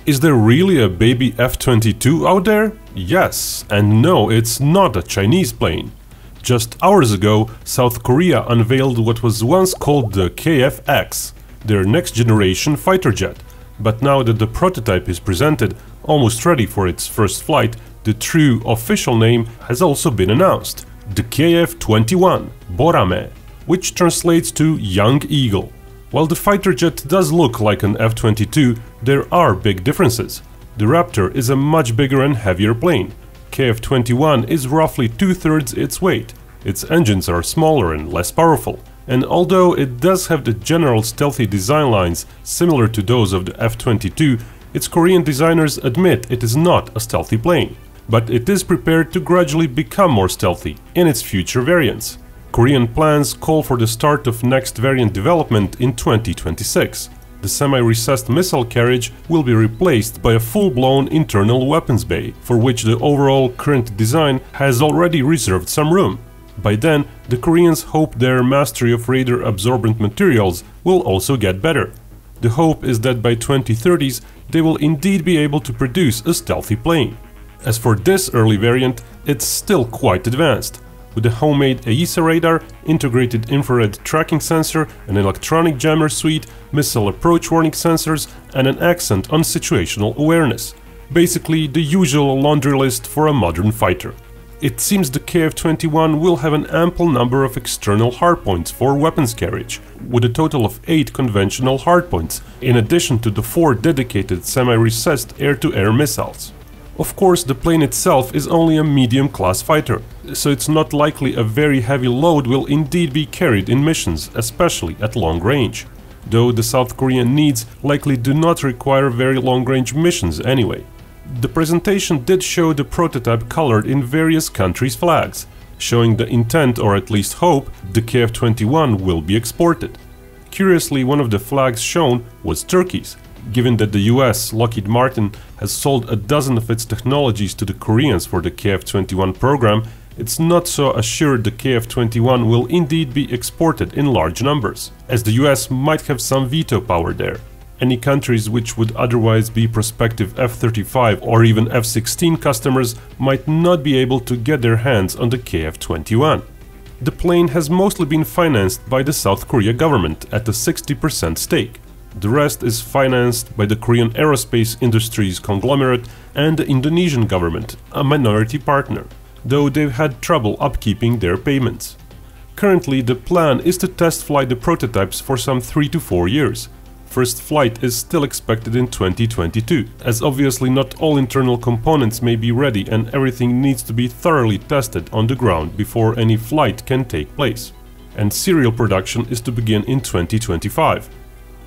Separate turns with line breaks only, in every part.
Is there really a baby F-22 out there? Yes, and no, it's not a Chinese plane. Just hours ago, South Korea unveiled what was once called the KF-X, their next-generation fighter jet. But now that the prototype is presented, almost ready for its first flight, the true official name has also been announced, the KF-21, Borame, which translates to Young Eagle. While the fighter jet does look like an F-22, there are big differences. The Raptor is a much bigger and heavier plane. KF-21 is roughly 2/3 its weight. Its engines are smaller and less powerful. And although it does have the general stealthy design lines similar to those of the F-22, its Korean designers admit it is not a stealthy plane. But it is prepared to gradually become more stealthy in its future variants. Korean plans call for the start of next variant development in 2026. The semi-recessed missile carriage will be replaced by a full-blown internal weapons bay, for which the overall current design has already reserved some room. By then, the Koreans hope their mastery of radar-absorbent materials will also get better. The hope is that by 2030s they will indeed be able to produce a stealthy plane. As for this early variant, it's still quite advanced. With a homemade AESA radar, integrated infrared tracking sensor, an electronic jammer suite, missile approach warning sensors, and an accent on situational awareness. Basically the usual laundry list for a modern fighter. It seems the KF-21 will have an ample number of external hardpoints for weapons carriage, with a total of 8 conventional hardpoints, in addition to the 4 dedicated semi-recessed air-to-air missiles. Of course, the plane itself is only a medium-class fighter, so it's not likely a very heavy load will indeed be carried in missions, especially at long range. Though the South Korean needs likely do not require very long-range missions anyway. The presentation did show the prototype colored in various countries' flags, showing the intent, or at least hope, the KF-21 will be exported. Curiously, one of the flags shown was Turkey's. Given that the US, Lockheed Martin, has sold a dozen of its technologies to the Koreans for the KF-21 program, it's not so assured the KF-21 will indeed be exported in large numbers, as the US might have some veto power there. Any countries which would otherwise be prospective F-35 or even F-16 customers might not be able to get their hands on the KF-21. The plane has mostly been financed by the South Korea government at a 60% stake. The rest is financed by the Korean aerospace industry's conglomerate and the Indonesian government, a minority partner, though they've had trouble upkeeping their payments. Currently, the plan is to test fly the prototypes for some 3 to 4 years. First flight is still expected in 2022, as obviously not all internal components may be ready and everything needs to be thoroughly tested on the ground before any flight can take place. And serial production is to begin in 2025.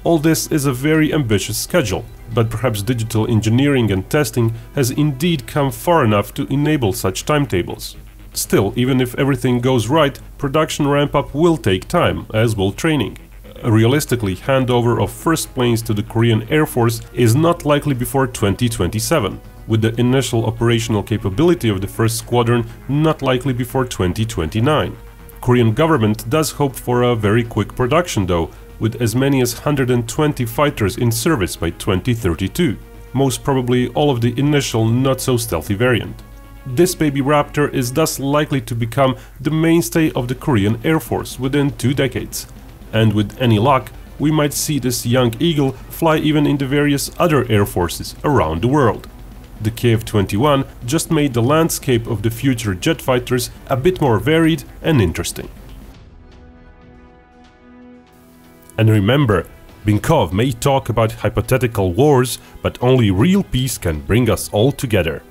All this is a very ambitious schedule, but perhaps digital engineering and testing has indeed come far enough to enable such timetables. Still, even if everything goes right, production ramp-up will take time, as will training. Realistically, handover of first planes to the Korean Air Force is not likely before 2027, with the initial operational capability of the first squadron not likely before 2029. Korean government does hope for a very quick production though, with as many as 120 fighters in service by 2032, most probably all of the initial not-so-stealthy variant. This baby Raptor is thus likely to become the mainstay of the Korean Air Force within 2 decades. And with any luck, we might see this young eagle fly even in the various other air forces around the world. The KF-21 just made the landscape of the future jet fighters a bit more varied and interesting. And remember, Binkov may talk about hypothetical wars, but only real peace can bring us all together.